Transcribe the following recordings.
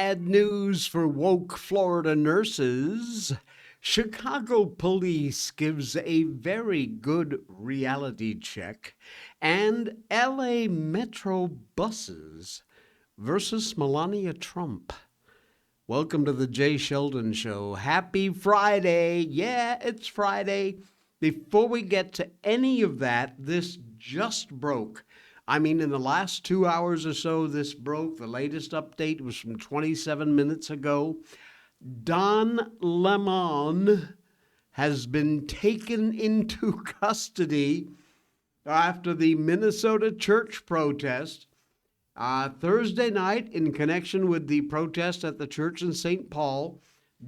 Bad news for woke Florida nurses. Chicago police gives a very good reality check, and LA Metro buses versus Melania Trump. Welcome to the Jay Sheldon Show. Happy Friday. Yeah, it's Friday. Before we get to any of that, this just broke. In the last 2 hours or so, this broke. The latest update was from 27 minutes ago. Don Lemon has been taken into custody after the Minnesota church protest. Thursday night, in connection with the protest at the church in St. Paul,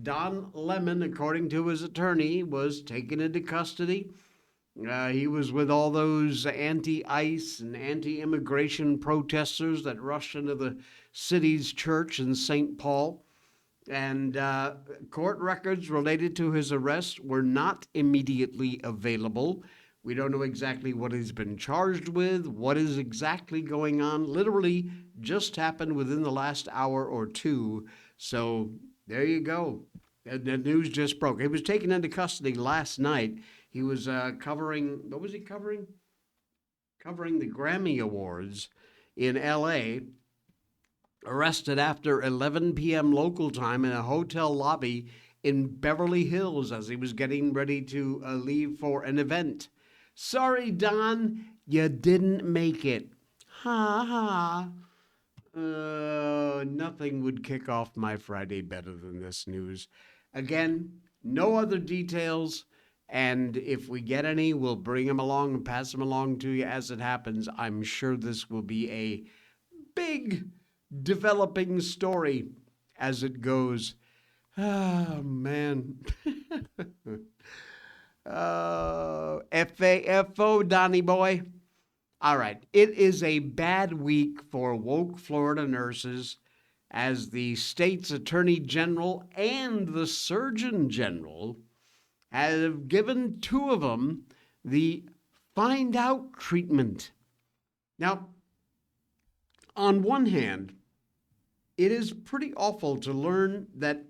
Don Lemon, according to his attorney, was taken into custody. He was with all those anti-ICE and anti-immigration protesters that rushed into the city's church in St. Paul. And court records related to his arrest were not immediately available. We don't know exactly what he's been charged with, what is exactly going on. Literally just happened within the last hour or two. So there you go. The news just broke. He was taken into custody last night. He was covering, what was he covering? Covering the Grammy Awards in L.A., arrested after 11 p.m. local time in a hotel lobby in Beverly Hills as he was getting ready to leave for an event. Sorry, Don, you didn't make it. Ha ha. Nothing would kick off my Friday better than this news. Again, no other details. And if we get any, we'll bring them along and pass them along to you as it happens. I'm sure this will be a big developing story as it goes. Oh, man. F-A-F-O, Donnie boy. All right. It is a bad week for woke Florida nurses as the state's attorney general and the surgeon general have given two of them the find out treatment. Now, on one hand, it is pretty awful to learn that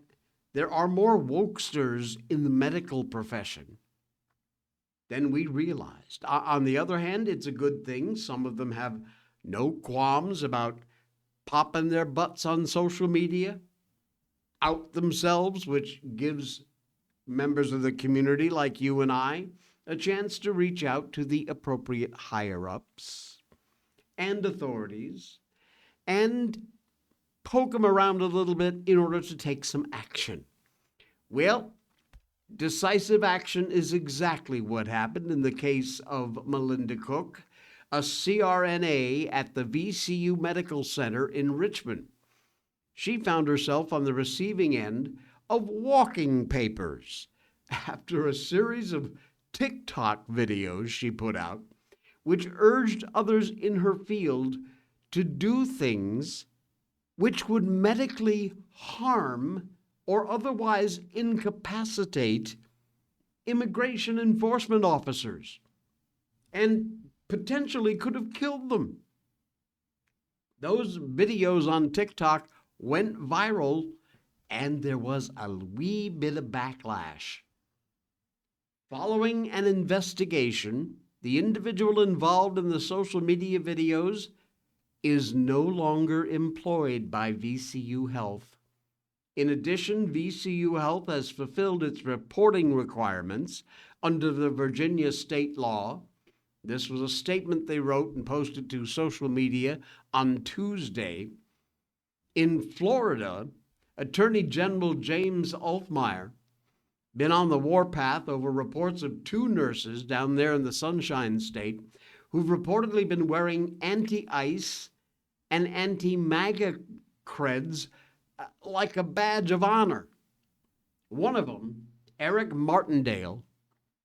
there are more wokesters in the medical profession than we realized. On the other hand, it's a good thing. Some of them have no qualms about popping their butts on social media, out themselves, which gives members of the community like you and I a chance to reach out to the appropriate higher-ups and authorities and poke them around a little bit in order to take some action. Well, decisive action is exactly what happened in the case of Melinda Cook, a CRNA at the VCU Medical Center in Richmond. She found herself on the receiving end of walking papers after a series of TikTok videos she put out, which urged others in her field to do things which would medically harm or otherwise incapacitate immigration enforcement officers and potentially could have killed them. Those videos on TikTok went viral, and there was a wee bit of backlash. Following an investigation, the individual involved in the social media videos is no longer employed by VCU Health. In addition, VCU Health has fulfilled its reporting requirements under the Virginia state law. This was a statement they wrote and posted to social media on Tuesday. In Florida, Attorney General James Altmaier been on the warpath over reports of two nurses down there in the Sunshine State who've reportedly been wearing anti-ICE and anti-MAGA creds like a badge of honor. One of them, Eric Martindale,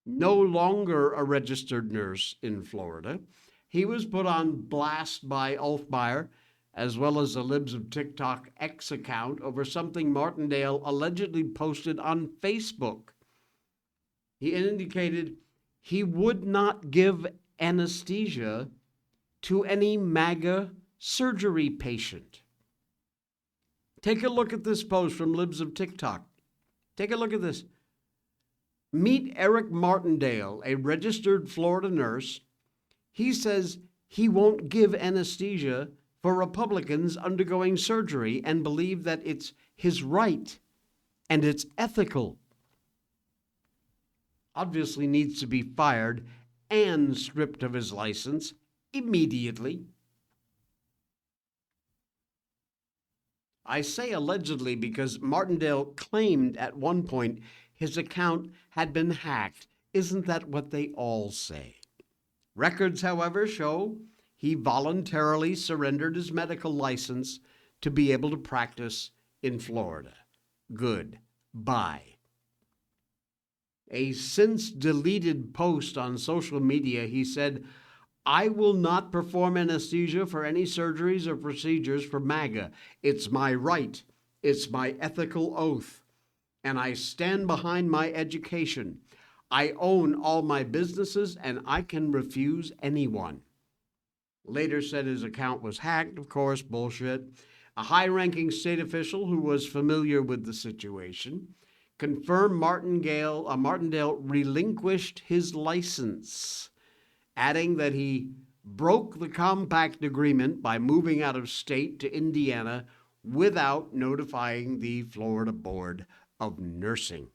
no longer a registered nurse in Florida. He was put on blast by Altmaier, as well as the Libs of TikTok X account, over something Martindale allegedly posted on Facebook. He indicated he would not give anesthesia to any MAGA surgery patient. Take a look at this post from Libs of TikTok. Take a look at this. Meet Eric Martindale, a registered Florida nurse. He says he won't give anesthesia for Republicans undergoing surgery and believe that it's his right and it's ethical. Obviously needs to be fired and stripped of his license immediately. I say allegedly because Martindale claimed at one point his account had been hacked. Isn't that what they all say? Records, however, show he voluntarily surrendered his medical license to be able to practice in Florida. Good. Bye. A since deleted post on social media, he said, I will not perform anesthesia for any surgeries or procedures for MAGA. It's my right. It's my ethical oath. And I stand behind my education. I own all my businesses and I can refuse anyone. Later said his account was hacked, of course, bullshit. A high-ranking state official who was familiar with the situation confirmed Martindale relinquished his license, adding that he broke the compact agreement by moving out of state to Indiana without notifying the Florida Board of Nursing.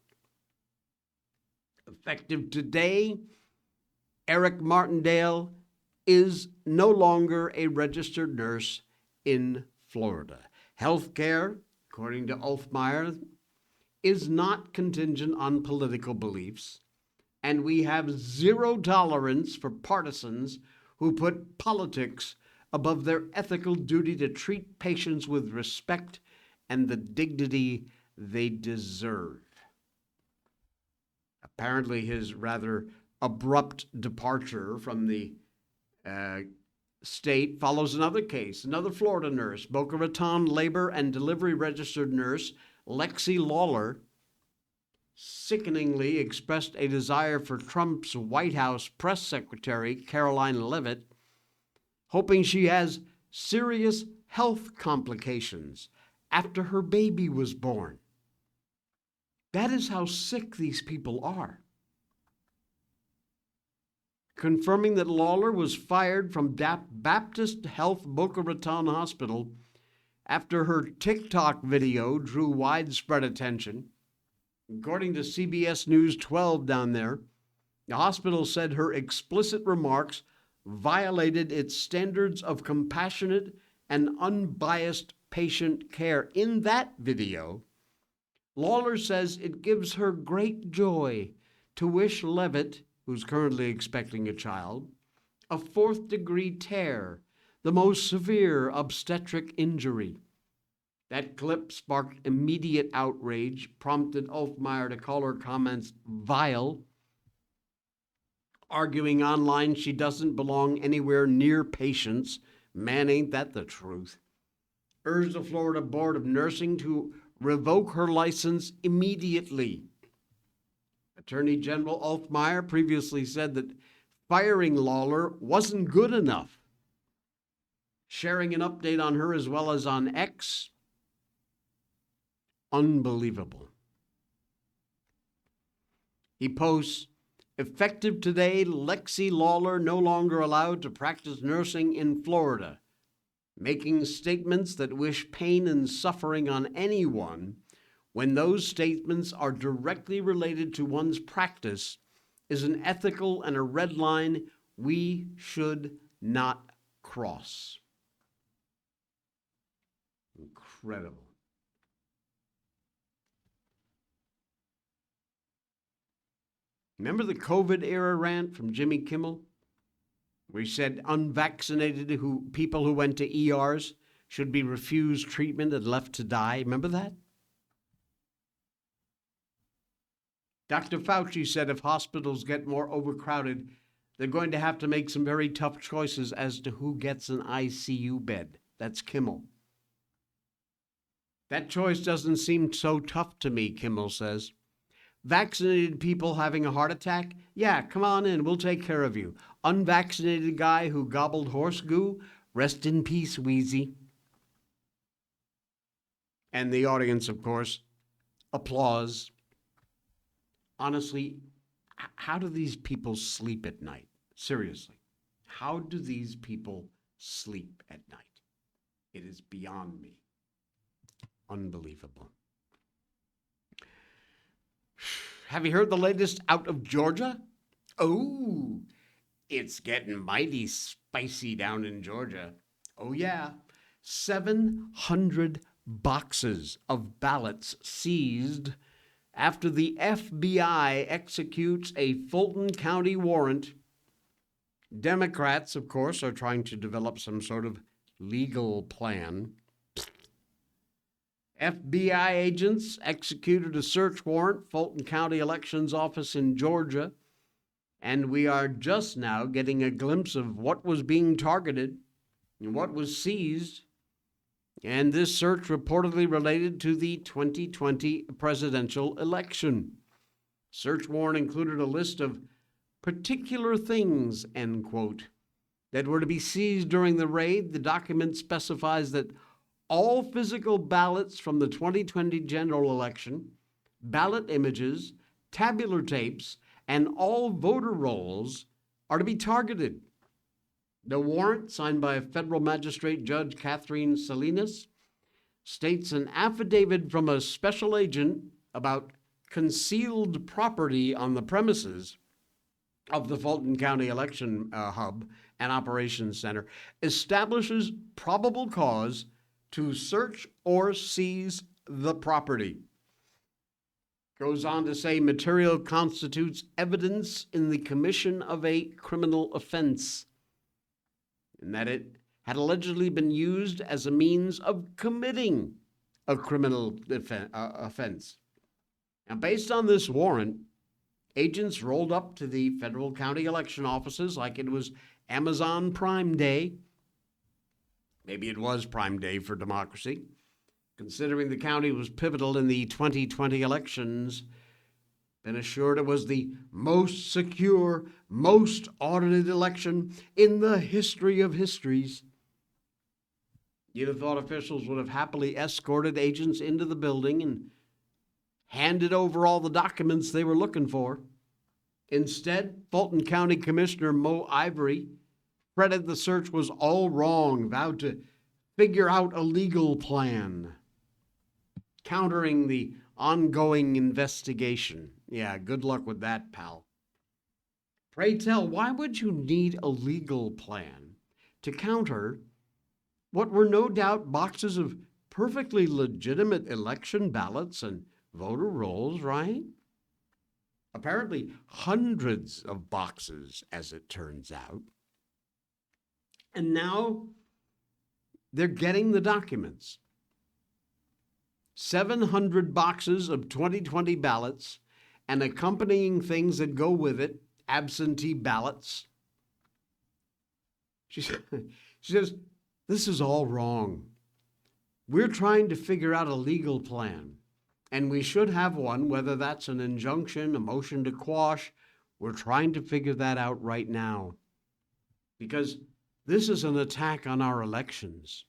Effective today, Eric Martindale is no longer a registered nurse in Florida. Healthcare, according to Ulfmeyer, is not contingent on political beliefs, and we have zero tolerance for partisans who put politics above their ethical duty to treat patients with respect and the dignity they deserve. Apparently, his rather abrupt departure from the state follows another case. Another Florida nurse, Boca Raton labor and delivery registered nurse Lexi Lawler, sickeningly expressed a desire for Trump's White House press secretary, Caroline Leavitt, hoping she has serious health complications after her baby was born. That is how sick these people are. Confirming that Lawler was fired from Baptist Health Boca Raton Hospital after her TikTok video drew widespread attention. According to CBS News 12 down there, the hospital said her explicit remarks violated its standards of compassionate and unbiased patient care. In that video, Lawler says it gives her great joy to wish Leavitt, who's currently expecting a child, a fourth-degree tear, the most severe obstetric injury. That clip sparked immediate outrage, prompted Ulfmeyer to call her comments vile, arguing online she doesn't belong anywhere near patients. Man, ain't that the truth. Urged the Florida Board of Nursing to revoke her license immediately. Attorney General Ulfmeyer previously said that firing Lawler wasn't good enough. Sharing an update on her as well as on X, unbelievable. He posts, effective today, Lexi Lawler no longer allowed to practice nursing in Florida, making statements that wish pain and suffering on anyone when those statements are directly related to one's practice is an ethical and a red line we should not cross. Incredible. Remember the COVID era rant from Jimmy Kimmel? Where he said unvaccinated people who went to ERs should be refused treatment and left to die. Remember that? Dr. Fauci said if hospitals get more overcrowded, they're going to have to make some very tough choices as to who gets an ICU bed. That's Kimmel. That choice doesn't seem so tough to me, Kimmel says. Vaccinated people having a heart attack? Yeah, come on in, we'll take care of you. Unvaccinated guy who gobbled horse goo? Rest in peace, Wheezy. And the audience, of course, applause. Honestly, how do these people sleep at night? Seriously, how do these people sleep at night? It is beyond me. Unbelievable. Have you heard the latest out of Georgia? Oh, it's getting mighty spicy down in Georgia. Oh, yeah. 700 boxes of ballots seized after the FBI executes a Fulton County warrant. Democrats, of course, are trying to develop some sort of legal plan. FBI agents executed a search warrant, Fulton County Elections Office in Georgia, and we are just now getting a glimpse of what was being targeted and what was seized. And this search reportedly related to the 2020 presidential election. Search warrant included a list of particular things, end quote, that were to be seized during the raid. The document specifies that all physical ballots from the 2020 general election, ballot images, tabular tapes, and all voter rolls are to be targeted. The warrant, signed by federal magistrate Judge Catherine Salinas, states an affidavit from a special agent about concealed property on the premises of the Fulton County Election Hub and Operations Center establishes probable cause to search or seize the property. Goes on to say material constitutes evidence in the commission of a criminal offense, and that it had allegedly been used as a means of committing a criminal offense. Now, based on this warrant, agents rolled up to the federal county election offices like it was Amazon Prime Day. Maybe it was Prime Day for democracy, considering the county was pivotal in the 2020 elections. Been assured it was the most secure, most audited election in the history of histories. You'd have thought officials would have happily escorted agents into the building and handed over all the documents they were looking for. Instead, Fulton County Commissioner Mo Ivory credit the search was all wrong, vowed to figure out a legal plan, countering the ongoing investigation. Yeah, good luck with that, pal. Pray tell, why would you need a legal plan to counter what were no doubt boxes of perfectly legitimate election ballots and voter rolls, right? Apparently hundreds of boxes, as it turns out. And now they're getting the documents. 700 boxes of 2020 ballots and accompanying things that go with it, absentee ballots. She says, this is all wrong. We're trying to figure out a legal plan, and we should have one, whether that's an injunction, a motion to quash. We're trying to figure that out right now, because this is an attack on our elections,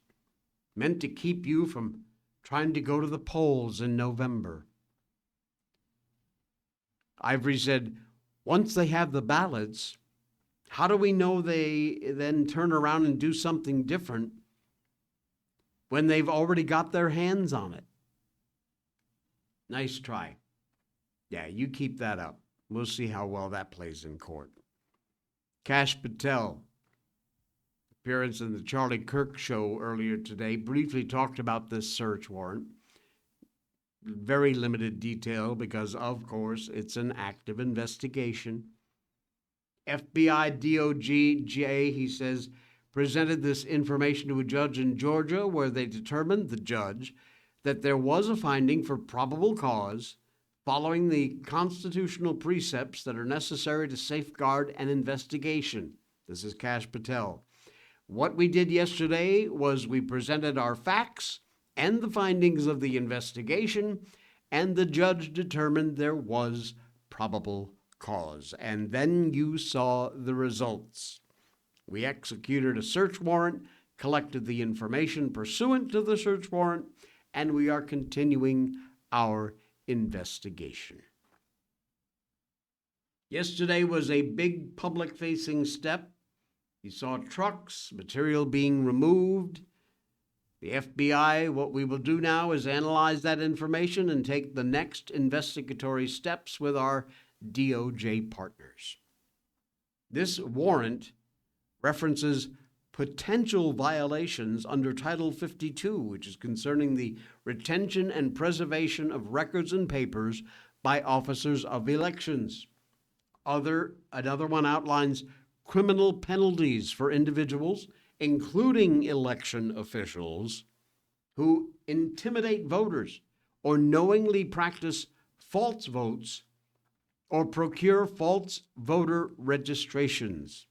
meant to keep you from trying to go to the polls in November. Ivory said, once they have the ballots, how do we know they then turn around and do something different when they've already got their hands on it? Nice try. Yeah, you keep that up. We'll see how well that plays in court. Kash Patel, appearance in the Charlie Kirk show earlier today, briefly talked about this search warrant. Very limited detail because, of course, it's an active investigation. FBI DOJ, he says, presented this information to a judge in Georgia where they determined, the judge, that there was a finding for probable cause following the constitutional precepts that are necessary to safeguard an investigation. This is Kash Patel. What we did yesterday was we presented our facts and the findings of the investigation, and the judge determined there was probable cause. And then you saw the results. We executed a search warrant, collected the information pursuant to the search warrant, and we are continuing our investigation. Yesterday was a big public-facing step. You saw trucks, material being removed. The FBI, what we will do now is analyze that information and take the next investigatory steps with our DOJ partners. This warrant references potential violations under Title 52, which is concerning the retention and preservation of records and papers by officers of elections. Another one outlines criminal penalties for individuals, including election officials, who intimidate voters or knowingly practice false votes or procure false voter registrations.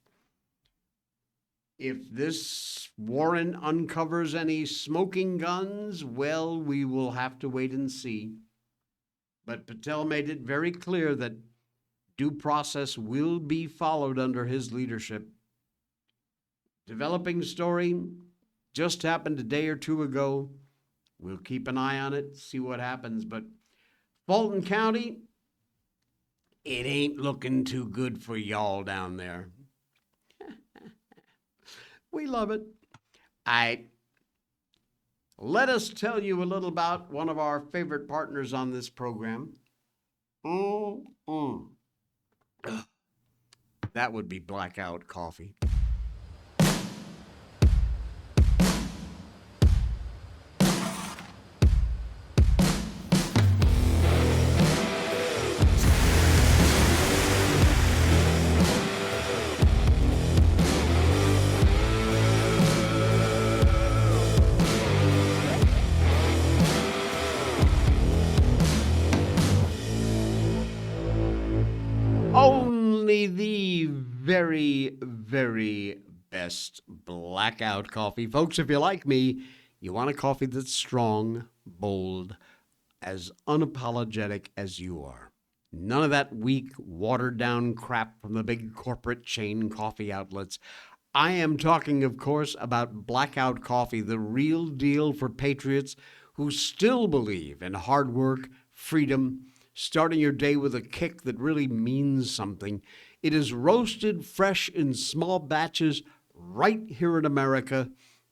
If this warrant uncovers any smoking guns, well, we will have to wait and see. But Patel made it very clear that due process will be followed under his leadership. Developing story just happened a day or two ago. We'll keep an eye on it, see what happens. But Fulton County, it ain't looking too good for y'all down there. We love it. Let us tell you a little about one of our favorite partners on this program. That would be Blackout Coffee. Only the very, very best Blackout coffee. Folks, if you're like me, you want a coffee that's strong, bold, as unapologetic as you are. None of that weak, watered-down crap from the big corporate chain coffee outlets. I am talking, of course, about Blackout coffee, the real deal for patriots who still believe in hard work, freedom, starting your day with a kick that really means something. It is roasted fresh in small batches right here in America.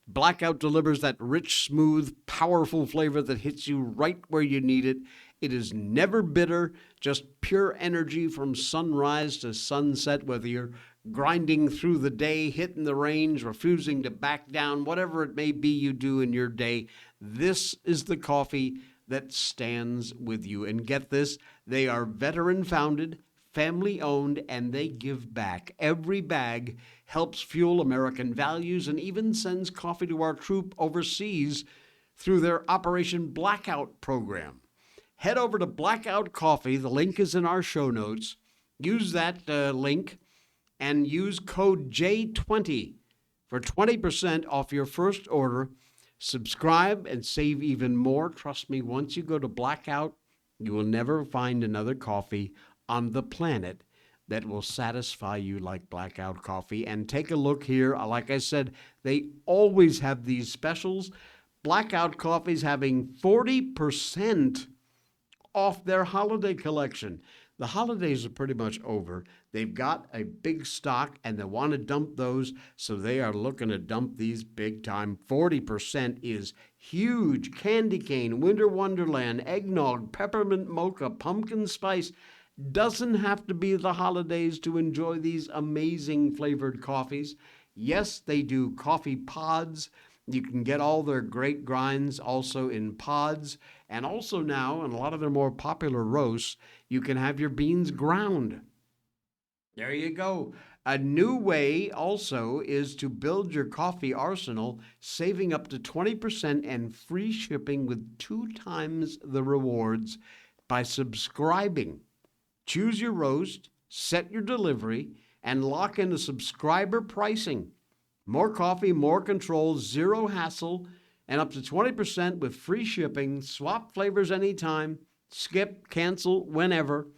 Blackout delivers that rich, smooth, powerful flavor that hits you right where you need it. It is never bitter, just pure energy from sunrise to sunset, whether you're grinding through the day, hitting the range, refusing to back down, whatever it may be you do in your day. This is the coffee that stands with you. And get this, they are veteran-founded, family-owned, and they give back. Every bag helps fuel American values and even sends coffee to our troop overseas through their Operation Blackout program. Head over to Blackout Coffee. The link is in our show notes. Use that link and use code J20 for 20% off your first order. Subscribe and save even more. Trust me, once you go to Blackout, you will never find another coffee on the planet that will satisfy you like Blackout coffee. And take a look here. Like I said, they always have these specials. Blackout Coffee's having 40% off their holiday collection. The holidays are pretty much over. They've got a big stock and they want to dump those, so they are looking to dump these big time. 40% is huge. Candy cane, winter wonderland, eggnog, peppermint mocha, pumpkin spice. Doesn't have to be the holidays to enjoy these amazing flavored coffees. Yes, they do coffee pods. You can get all their great grinds also in pods. And also now, in a lot of their more popular roasts, you can have your beans ground. There you go. A new way also is to build your coffee arsenal, saving up to 20% and free shipping with 2 times the rewards by subscribing. Choose your roast, set your delivery, and lock in a subscriber pricing. More coffee, more control, zero hassle, and up to 20% with free shipping. Swap flavors anytime. Skip, cancel, whenever.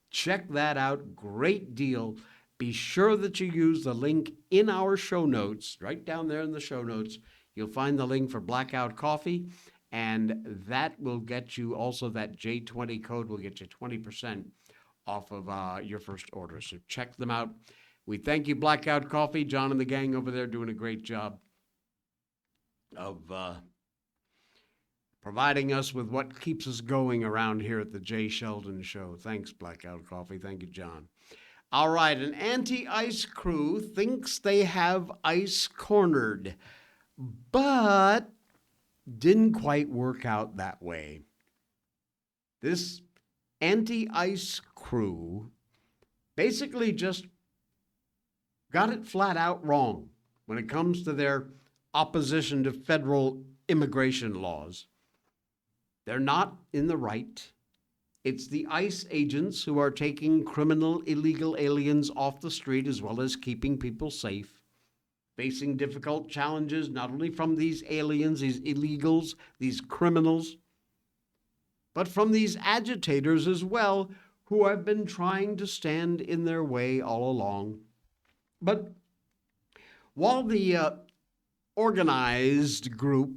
Check that out. Great deal. Be sure that you use the link in our show notes, right down there in the show notes. You'll find the link for Blackout Coffee. And that will get you also, that J20 code will get you 20% off of your first order. So check them out. We thank you, Blackout Coffee. John and the gang over there doing a great job of providing us with what keeps us going around here at the Jay Sheldon Show. Thanks, Blackout Coffee. Thank you, John. All right, an anti-ice crew thinks they have ice cornered, but didn't quite work out that way. This anti-ice crew basically just got it flat out wrong when it comes to their opposition to federal immigration laws. They're not in the right. It's the ICE agents who are taking criminal, illegal aliens off the street as well as keeping people safe, facing difficult challenges not only from these aliens, these illegals, these criminals, but from these agitators as well, who have been trying to stand in their way all along. But while the organized group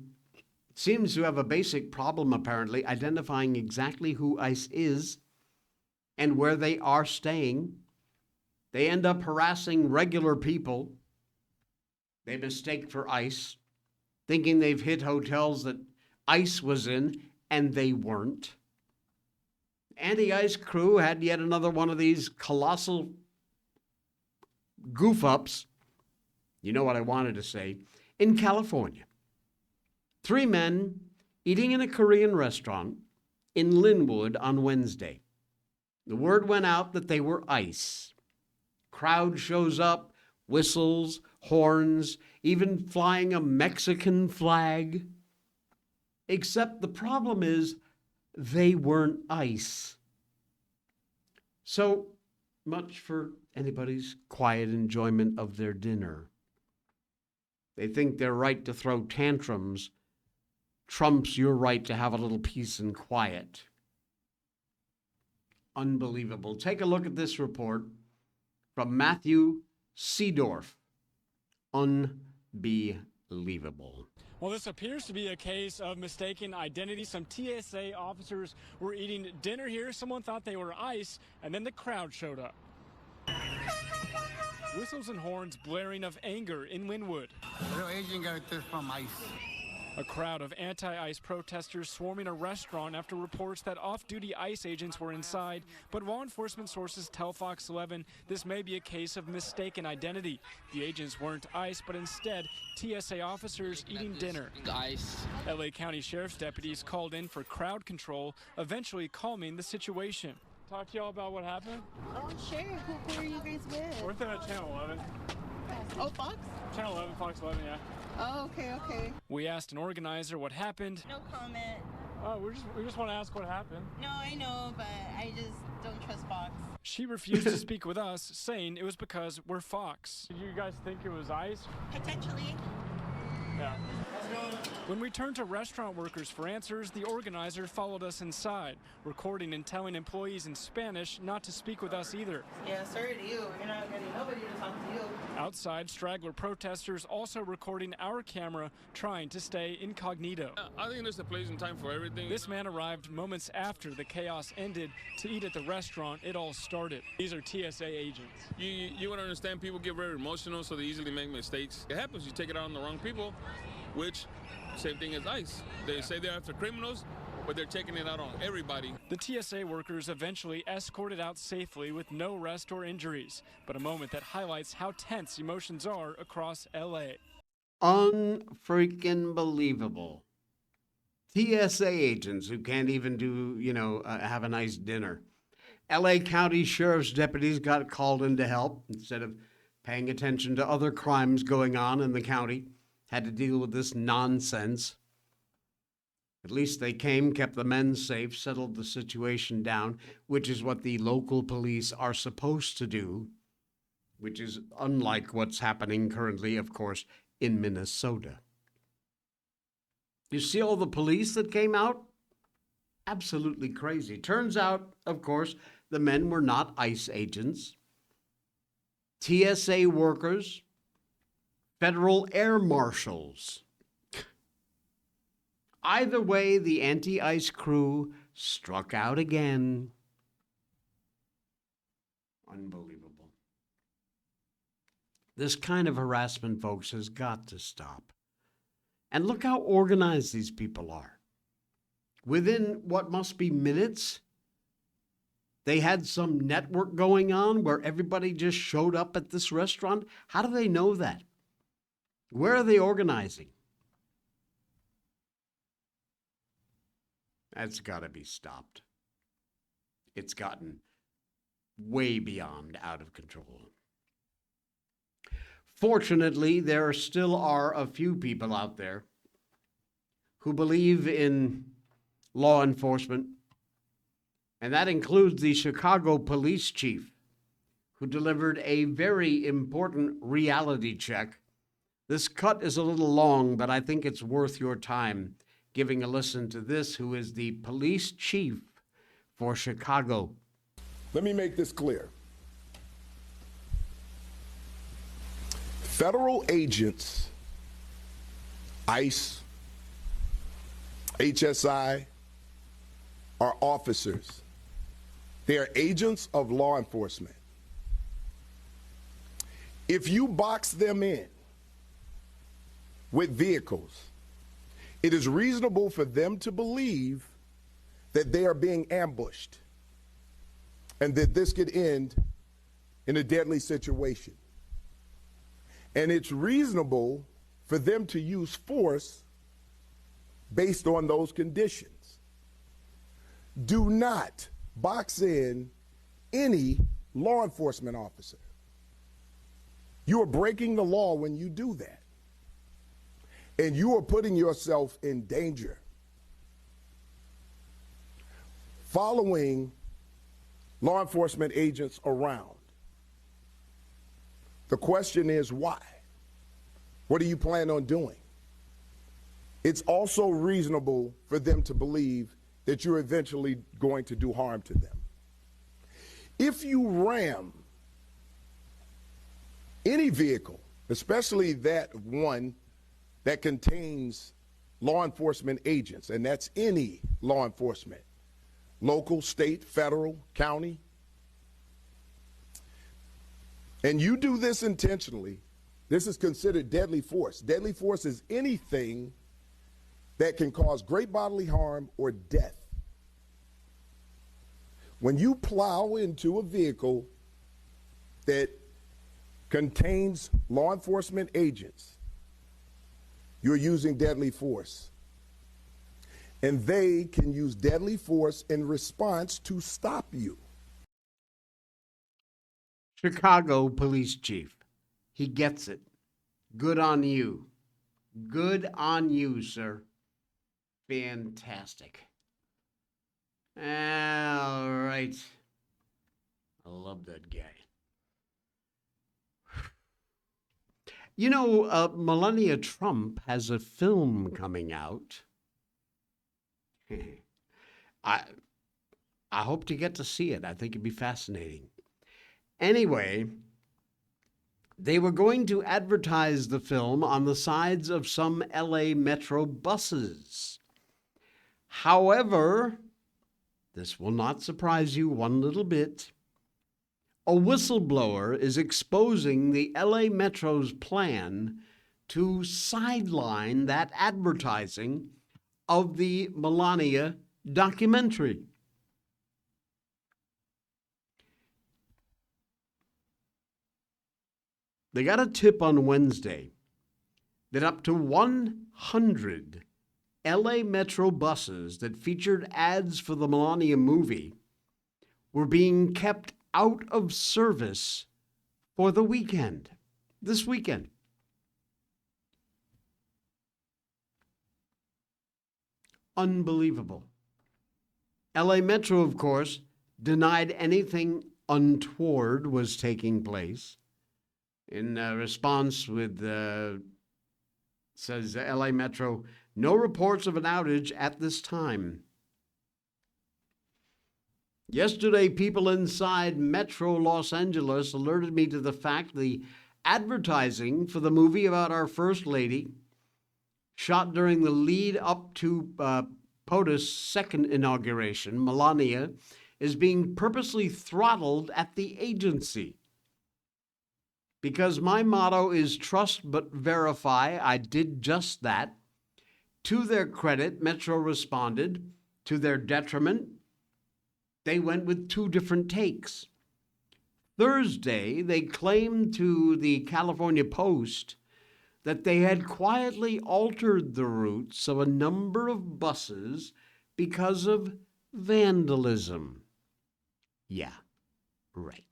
seems to have a basic problem, apparently, identifying exactly who ICE is and where they are staying, they end up harassing regular people they mistake for ICE, thinking they've hit hotels that ICE was in, and they weren't. Anti-ICE crew had yet another one of these colossal goof-ups, you know what I wanted to say, in California. 3 men eating in a Korean restaurant in Linwood on Wednesday. The word went out that they were ICE. Crowd shows up, whistles, horns, even flying a Mexican flag. Except the problem is they weren't ICE. So much for anybody's quiet enjoyment of their dinner. They think their right to throw tantrums trumps your right to have a little peace and quiet. Unbelievable. Take a look at this report from Matthew Seedorf. Unbelievable. Well, this appears to be a case of mistaken identity. Some TSA officers were eating dinner here. Someone thought they were ICE, and then the crowd showed up. Whistles and horns blaring of anger in Linwood. Real agent got this from ICE. A crowd of anti-ICE protesters swarming a restaurant after reports that off-duty ICE agents were inside. But law enforcement sources tell Fox 11 this may be a case of mistaken identity. The agents weren't ICE, but instead TSA officers eating dinner. ICE. LA County Sheriff's deputies called in for crowd control, eventually calming the situation. Talk to y'all about what happened? Oh, sure. Who are you guys with? We're at Channel 11. Oh, Fox? Channel 11, Fox 11, yeah. Oh, okay. We asked an organizer what happened. No comment. Oh, we just want to ask what happened. No, I know, but I just don't trust Fox. She refused to speak with us, saying it was because we're Fox. Did you guys think it was ICE? Potentially. Yeah. When we turned to restaurant workers for answers, the organizer followed us inside, recording and telling employees in Spanish not to speak with us either. Yeah, sorry to you. You're not getting nobody to talk to you. Outside, straggler protesters also recording our camera, trying to stay incognito. I think there's a place and time for everything. This man arrived moments after the chaos ended to eat at the restaurant it all started. These are TSA agents. You want to understand, people get very emotional, so they easily make mistakes. It happens, you take it out on the wrong people, which, same thing as ICE. They say they're after criminals, but they're taking it out on everybody. The TSA workers eventually escorted out safely with no arrest or injuries, but a moment that highlights how tense emotions are across LA. Unfreaking believable. TSA agents who can't even do, have a nice dinner. LA County Sheriff's deputies got called in to help instead of paying attention to other crimes going on in the county. Had to deal with this nonsense. At least they came, kept the men safe, settled the situation down, which is what the local police are supposed to do, which is unlike what's happening currently, of course, in Minnesota. You see all the police that came out? Absolutely crazy. Turns out, of course, the men were not ICE agents. TSA workers, federal air marshals. Either way, the anti-ICE crew struck out again. Unbelievable. This kind of harassment, folks, has got to stop. And look how organized these people are. Within what must be minutes, they had some network going on where everybody just showed up at this restaurant. How do they know that? Where are they organizing? That's got to be stopped. It's gotten way beyond out of control. Fortunately, there still are a few people out there who believe in law enforcement, and that includes the Chicago police chief, who delivered a very important reality check. This cut is a little long, but I think it's worth your time giving a listen to this, who is the police chief for Chicago. Let me make this clear. Federal agents, ICE, HSI, are officers. They are agents of law enforcement. If you box them in with vehicles, it is reasonable for them to believe that they are being ambushed and that this could end in a deadly situation. And it's reasonable for them to use force based on those conditions. Do not box in any law enforcement officer. You are breaking the law when you do that. And you are putting yourself in danger. Following law enforcement agents around. The question is why? What do you plan on doing? It's also reasonable for them to believe that you're eventually going to do harm to them. If you ram any vehicle, especially that one that contains law enforcement agents, and that's any law enforcement, local, state, federal, county, and you do this intentionally, this is considered deadly force. Deadly force is anything that can cause great bodily harm or death. When you plow into a vehicle that contains law enforcement agents, you're using deadly force. And they can use deadly force in response to stop you. Chicago police chief. He gets it. Good on you. Good on you, sir. Fantastic. All right. I love that guy. You know, Melania Trump has a film coming out. I hope to get to see it. I think it'd be fascinating. Anyway, they were going to advertise the film on the sides of some LA Metro buses. However, this will not surprise you one little bit. A whistleblower is exposing the LA Metro's plan to sideline that advertising of the Melania documentary. They got a tip on Wednesday that up to 100 LA Metro buses that featured ads for the Melania movie were being kept out of service for the weekend, this weekend. Unbelievable. LA Metro, of course, denied anything untoward was taking place. In response with, says LA Metro, no reports of an outage at this time. Yesterday, people inside Metro Los Angeles alerted me to the fact the advertising for the movie about our First Lady shot during the lead up to POTUS' second inauguration, Melania, is being purposely throttled at the agency. Because my motto is trust but verify, I did just that. To their credit, Metro responded. To their detriment, they went with two different takes. Thursday, they claimed to the California Post that they had quietly altered the routes of a number of buses because of vandalism. Yeah, right.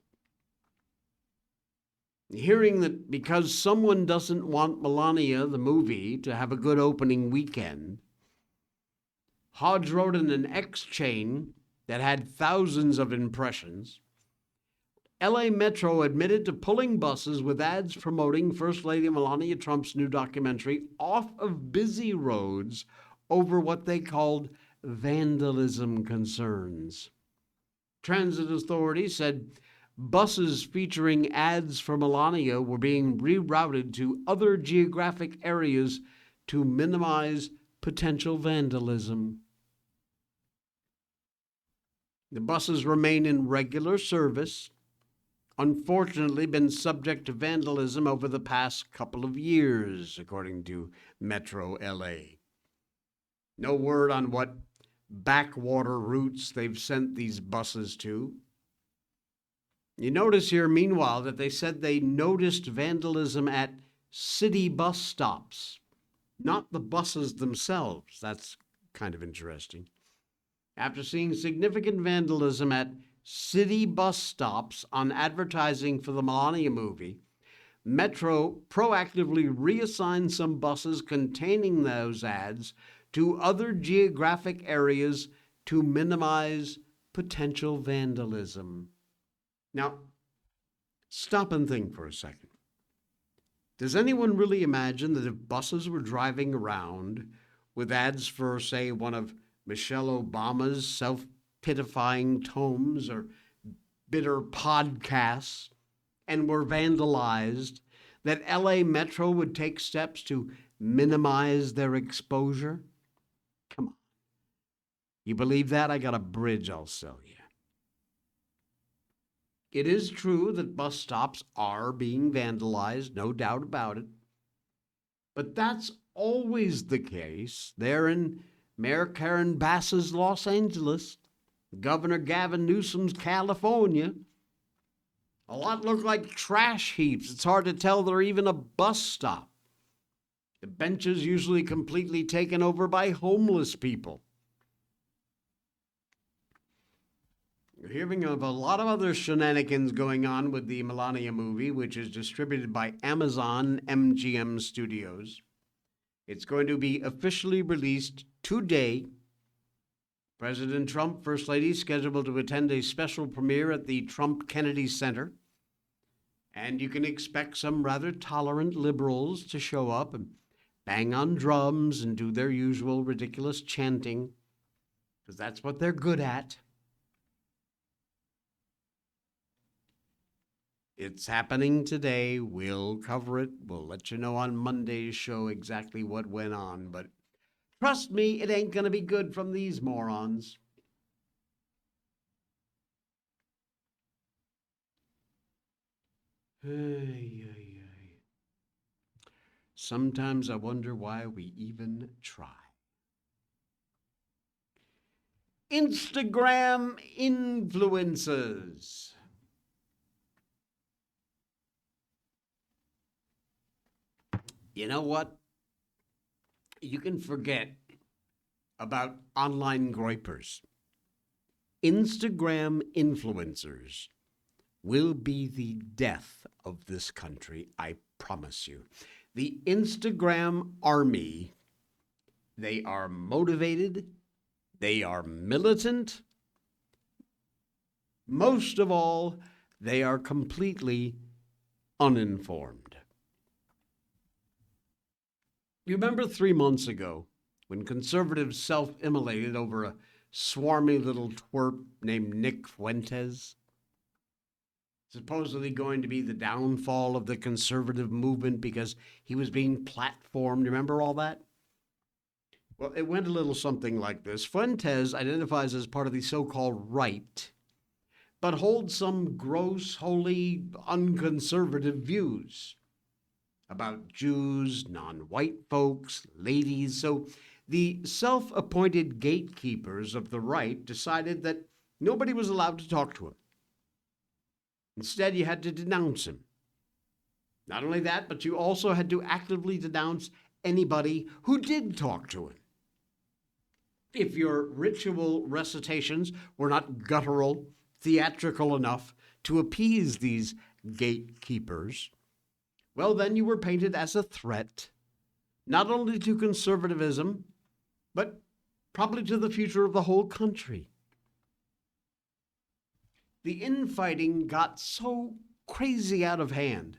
Hearing that because someone doesn't want Melania, the movie, to have a good opening weekend, Hodge wrote in an X chain that had thousands of impressions. LA Metro admitted to pulling buses with ads promoting First Lady Melania Trump's new documentary off of busy roads over what they called vandalism concerns. Transit authorities said buses featuring ads for Melania were being rerouted to other geographic areas to minimize potential vandalism. The buses remain in regular service, unfortunately been subject to vandalism over the past couple of years, according to Metro LA. No word on what backwater routes they've sent these buses to. You notice here, meanwhile, that they said they noticed vandalism at city bus stops, not the buses themselves. That's kind of interesting. After seeing significant vandalism at city bus stops on advertising for the Melania movie, Metro proactively reassigned some buses containing those ads to other geographic areas to minimize potential vandalism. Now, stop and think for a second. Does anyone really imagine that if buses were driving around with ads for, say, one of Michelle Obama's self-pitifying tomes or bitter podcasts and were vandalized, that LA Metro would take steps to minimize their exposure? Come on. You believe that? I got a bridge I'll sell you. It is true that bus stops are being vandalized, no doubt about it. But that's always the case there in Mayor Karen Bass's Los Angeles, Governor Gavin Newsom's California. A lot look like trash heaps. It's hard to tell they're even a bus stop. The benches usually completely taken over by homeless people. You're hearing of a lot of other shenanigans going on with the Melania movie, which is distributed by Amazon MGM Studios. It's going to be officially released today. President Trump, First Lady, scheduled to attend a special premiere at the Trump Kennedy Center. And you can expect some rather tolerant liberals to show up and bang on drums and do their usual ridiculous chanting, because that's what they're good at. It's happening today. We'll cover it. We'll let you know on Monday's show exactly what went on. But trust me, it ain't going to be good from these morons. Sometimes I wonder why we even try. Instagram influencers. You know what? You can forget about online groypers. Instagram influencers will be the death of this country, I promise you. The Instagram army, they are motivated, they are militant. Most of all, they are completely uninformed. You remember 3 months ago when conservatives self-immolated over a swarmy little twerp named Nick Fuentes? Supposedly going to be the downfall of the conservative movement because he was being platformed. Remember all that? Well, it went a little something like this. Fuentes identifies as part of the so-called right, but holds some gross, wholly unconservative views about Jews, non-white folks, ladies. So the self-appointed gatekeepers of the right decided that nobody was allowed to talk to him. Instead, you had to denounce him. Not only that, but you also had to actively denounce anybody who did talk to him. If your ritual recitations were not guttural, theatrical enough to appease these gatekeepers, well, then you were painted as a threat, not only to conservatism, but probably to the future of the whole country. The infighting got so crazy out of hand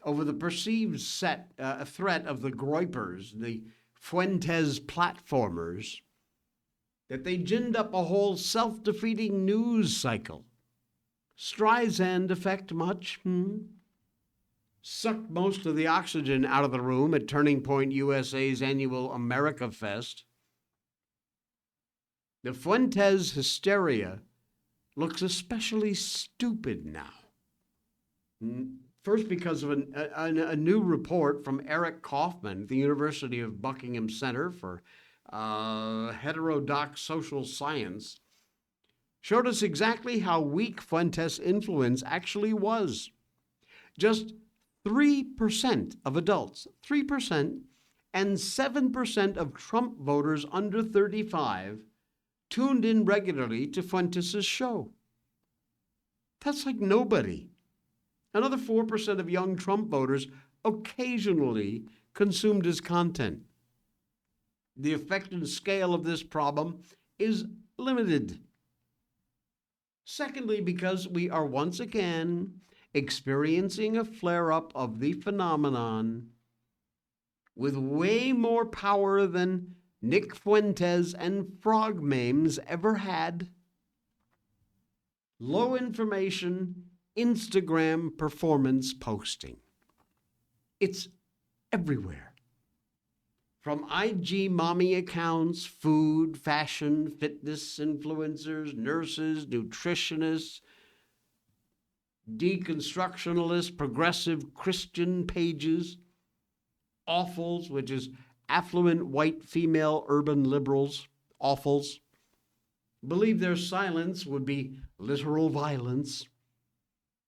over the perceived threat of the Groypers, the Fuentes platformers, that they ginned up a whole self-defeating news cycle. Streisand effect much? Sucked most of the oxygen out of the room at Turning Point USA's annual America Fest. The Fuentes hysteria looks especially stupid now. First, because of a new report from Eric Kaufman at the University of Buckingham Center for Heterodox Social Science showed us exactly how weak Fuentes' influence actually was. Just 3% of adults, 3%, and 7% of Trump voters under 35 tuned in regularly to Fuentes' show. That's like nobody. Another 4% of young Trump voters occasionally consumed his content. The effect and scale of this problem is limited. Secondly, because we are once again experiencing a flare-up of the phenomenon with way more power than Nick Fuentes and frog memes ever had. Low information Instagram performance posting. It's everywhere. From IG mommy accounts, food, fashion, fitness influencers, nurses, nutritionists, deconstructionalist, progressive Christian pages, awfuls, which is affluent white female urban liberals, awfuls, believe their silence would be literal violence.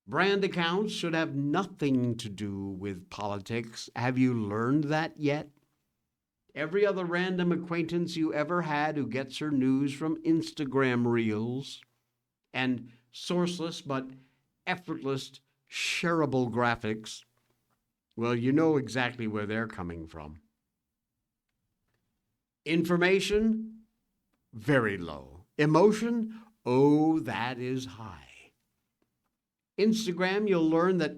Brand accounts should have nothing to do with politics. Have you learned that yet? Every other random acquaintance you ever had who gets her news from Instagram reels and sourceless but effortless, shareable graphics, well, you know exactly where they're coming from. Information, very low. Emotion, oh, that is high. Instagram, you'll learn that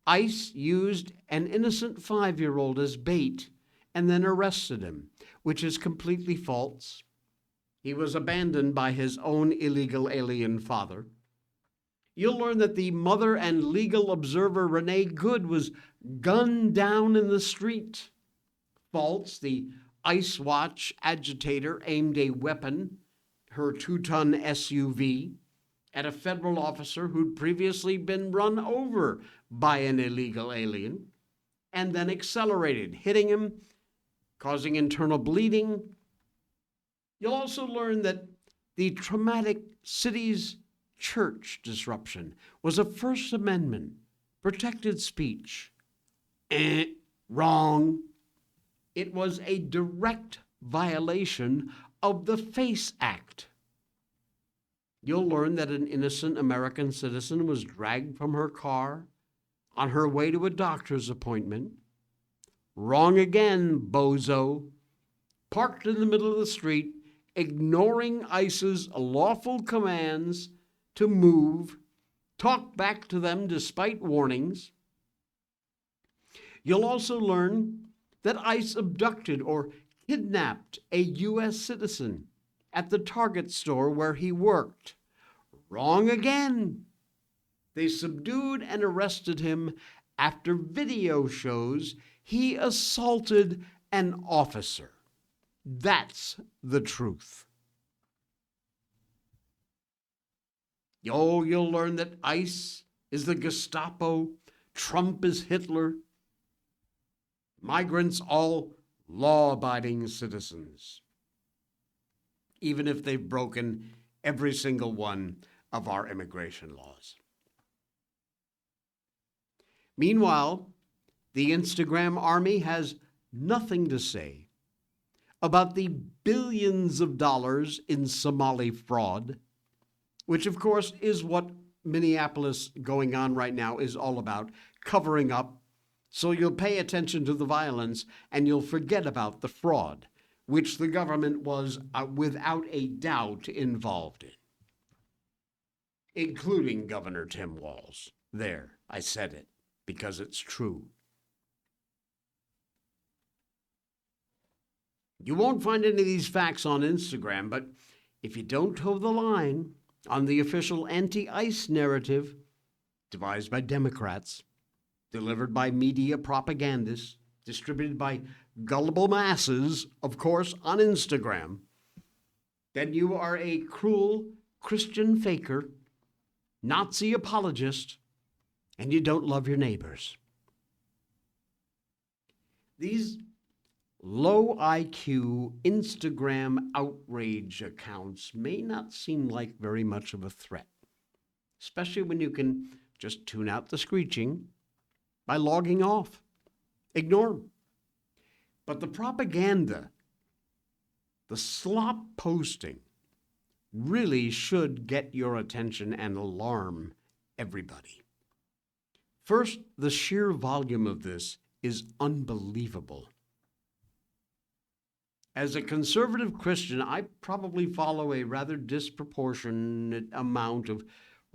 ICE used an innocent 5-year-old as bait and then arrested him, which is completely false. He was abandoned by his own illegal alien father. You'll learn that the mother and legal observer Renee Good was gunned down in the street. False, the ICE Watch agitator aimed a weapon, her 2-ton SUV, at a federal officer who'd previously been run over by an illegal alien, and then accelerated, hitting him, causing internal bleeding. You'll also learn that the traumatic city's church disruption was a First Amendment protected speech. Wrong. It was a direct violation of the FACE Act. You'll learn that an innocent American citizen was dragged from her car on her way to a doctor's appointment. Wrong again, bozo. Parked in the middle of the street, ignoring ICE's lawful commands to move, talk back to them despite warnings. You'll also learn that ICE abducted or kidnapped a U.S. citizen at the Target store where he worked. Wrong again. They subdued and arrested him after video shows he assaulted an officer. That's the truth. Oh, you'll learn that ICE is the Gestapo, Trump is Hitler, migrants all law-abiding citizens, even if they've broken every single one of our immigration laws. Meanwhile, the Instagram army has nothing to say about the billions of dollars in Somali fraud, which of course is what Minneapolis going on right now is all about, covering up. So you'll pay attention to the violence and you'll forget about the fraud, which the government was without a doubt involved in, including Governor Tim Walz. There, I said it because it's true. You won't find any of these facts on Instagram, but if you don't toe the line on the official anti-ICE narrative devised by Democrats, delivered by media propagandists, distributed by gullible masses, of course, on Instagram, then you are a cruel Christian faker, Nazi apologist, and you don't love your neighbors. These low IQ Instagram outrage accounts may not seem like very much of a threat, especially when you can just tune out the screeching by logging off. Ignore them. But the propaganda, the slop posting, really should get your attention and alarm everybody. First, the sheer volume of this is unbelievable. As a conservative Christian, I probably follow a rather disproportionate amount of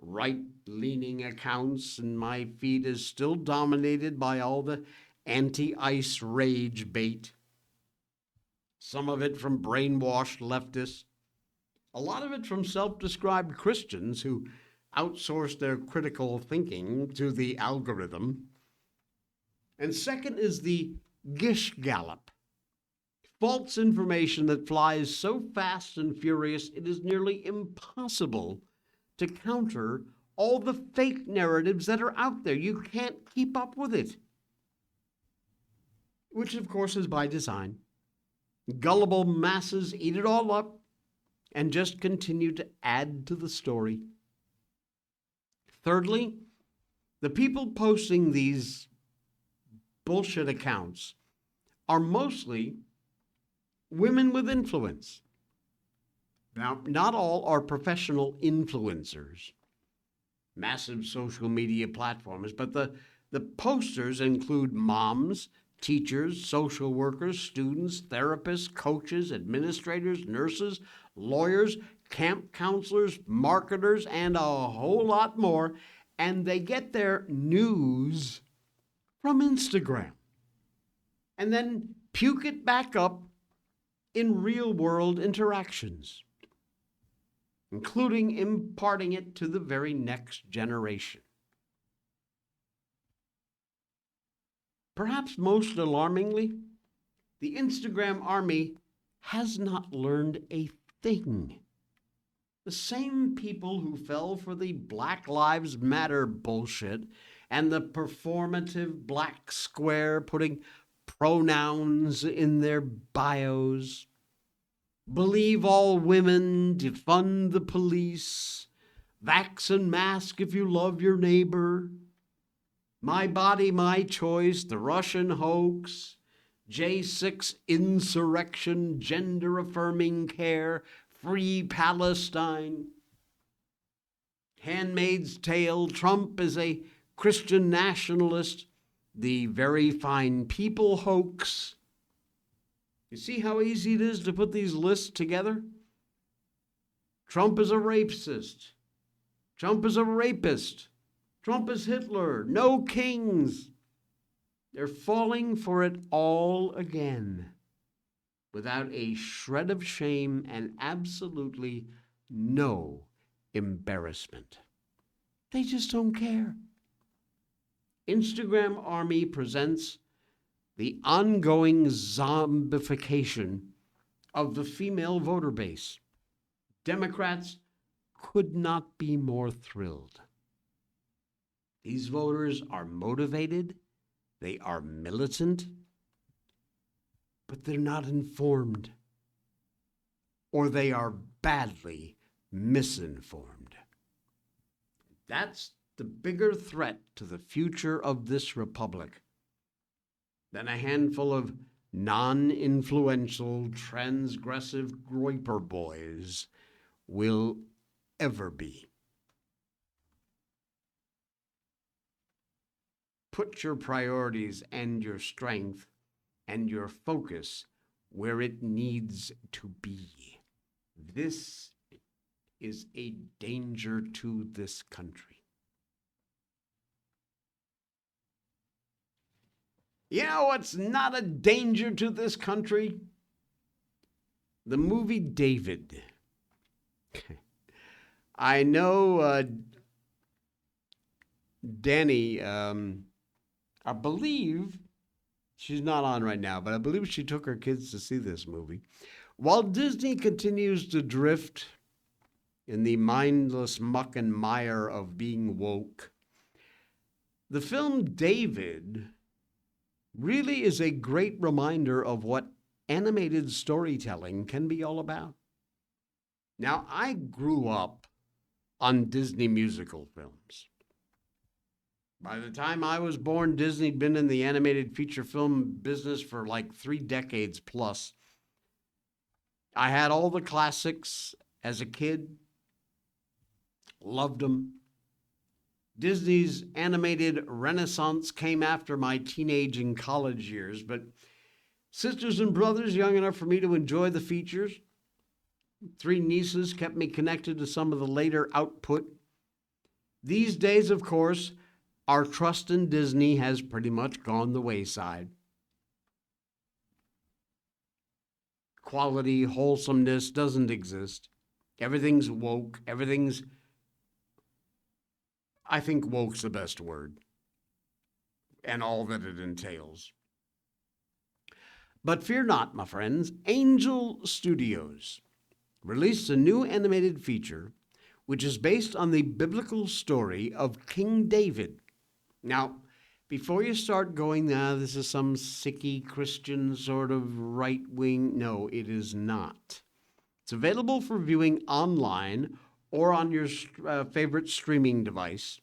right-leaning accounts, and my feed is still dominated by all the anti-ICE rage bait. Some of it from brainwashed leftists, a lot of it from self-described Christians who outsource their critical thinking to the algorithm. And second is the Gish Gallop, false information that flies so fast and furious it is nearly impossible to counter all the fake narratives that are out there. You can't keep up with it, which of course is by design. Gullible masses eat it all up and just continue to add to the story. Thirdly, the people posting these bullshit accounts are mostly women with influence. Now, not all are professional influencers, massive social media platforms, but the posters include moms, teachers, social workers, students, therapists, coaches, administrators, nurses, lawyers, camp counselors, marketers, and a whole lot more. And they get their news from Instagram and then puke it back up in real-world interactions, including imparting it to the very next generation. Perhaps most alarmingly, the Instagram army has not learned a thing. The same people who fell for the Black Lives Matter bullshit and the performative black square putting pronouns in their bios, believe all women, defund the police, vax and mask if you love your neighbor, my body, my choice, the Russian hoax, J6 insurrection, gender-affirming care, free Palestine, Handmaid's Tale, Trump is a Christian nationalist, the Very Fine People hoax. You see how easy it is to put these lists together? Trump is a racist. Trump is a rapist. Trump is Hitler. No kings. They're falling for it all again without a shred of shame and absolutely no embarrassment. They just don't care. Instagram Army presents the ongoing zombification of the female voter base. Democrats could not be more thrilled. These voters are motivated, they are militant, but they're not informed, or they are badly misinformed. That's the bigger threat to the future of this republic than a handful of non-influential, transgressive groyper boys will ever be. Put your priorities and your strength and your focus where it needs to be. This is a danger to this country. You know what's not a danger to this country? The movie David. I know Danny, I believe, she's not on right now, but I believe she took her kids to see this movie. While Disney continues to drift in the mindless muck and mire of being woke, the film David really is a great reminder of what animated storytelling can be all about. Now, I grew up on Disney musical films. By the time I was born, Disney'd been in the animated feature film business for like 3 decades plus. I had all the classics as a kid, loved them. Disney's animated renaissance came after my teenage and college years, but sisters and brothers young enough for me to enjoy the features. 3 nieces kept me connected to some of the later output. These days, of course, our trust in Disney has pretty much gone the wayside. Quality, wholesomeness doesn't exist. Everything's woke. I think woke's the best word, and all that it entails. But fear not, my friends. Angel Studios released a new animated feature which is based on the biblical story of King David. Now, before you start going, this is some sicky Christian sort of right-wing, no, it is not. It's available for viewing online or on your favorite streaming device.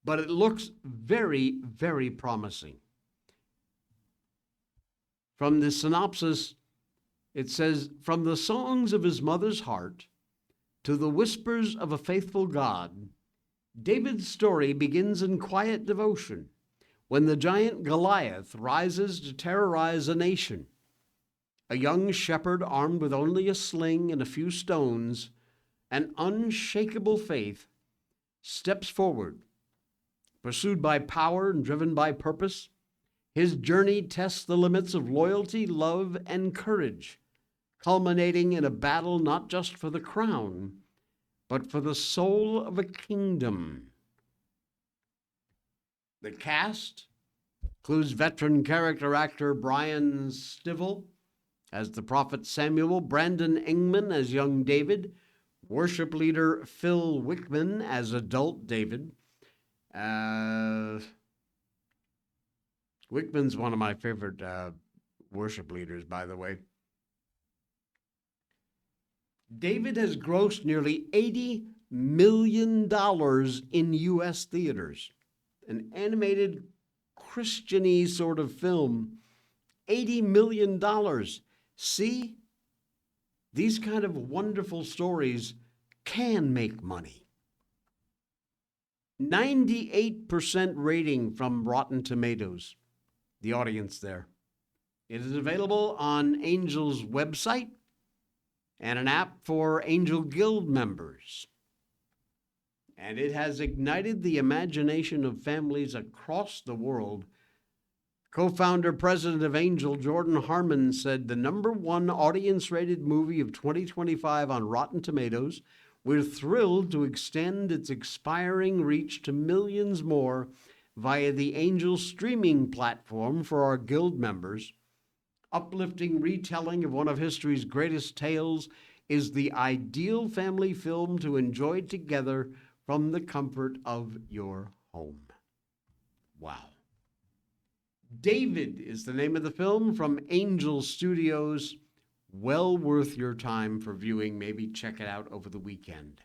But it looks very, very promising. From the synopsis, it says, "From the songs of his mother's heart to the whispers of a faithful God, David's story begins in quiet devotion when the giant Goliath rises to terrorize a nation. A young shepherd armed with only a sling and a few stones, an unshakable faith, steps forward. Pursued by power and driven by purpose, his journey tests the limits of loyalty, love, and courage, culminating in a battle not just for the crown, but for the soul of a kingdom." The cast includes veteran character actor Brian Stivell as the prophet Samuel, Brandon Engman as young David, worship leader Phil Wickman as adult David. Wickman's one of my favorite worship leaders, by the way. David has grossed nearly $80 million in U.S. theaters. An animated Christian-y sort of film. $80 million. See? These kind of wonderful stories can make money. 98% rating from Rotten Tomatoes, the audience there. It is available on Angel's website and an app for Angel Guild members. And it has ignited the imagination of families across the world. Co-founder, president of Angel, Jordan Harmon, said the #1 audience-rated movie of 2025 on Rotten Tomatoes. We're thrilled to extend its expiring reach to millions more via the Angel streaming platform for our Guild members. uplifting retelling of one of history's greatest tales, is the ideal family film to enjoy together from the comfort of your home. Wow. David is the name of the film from Angel Studios. Well worth your time for viewing. Maybe check it out over the weekend.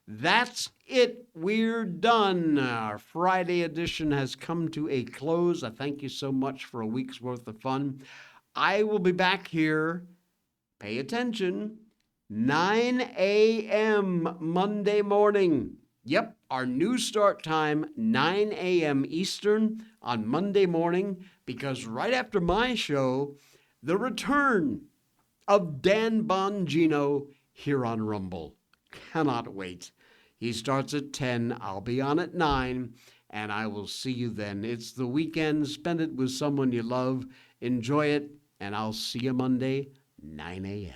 That's it. We're done. Our Friday edition has come to a close. I thank you so much for a week's worth of fun. I will be back here, pay attention, 9 a.m. Monday morning. Yep, our new start time, 9 a.m. Eastern on Monday morning, because right after my show, the return of Dan Bongino here on Rumble. Cannot wait. He starts at 10, I'll be on at 9, and I will see you then. It's the weekend. Spend it with someone you love. Enjoy it, and I'll see you Monday, 9 a.m.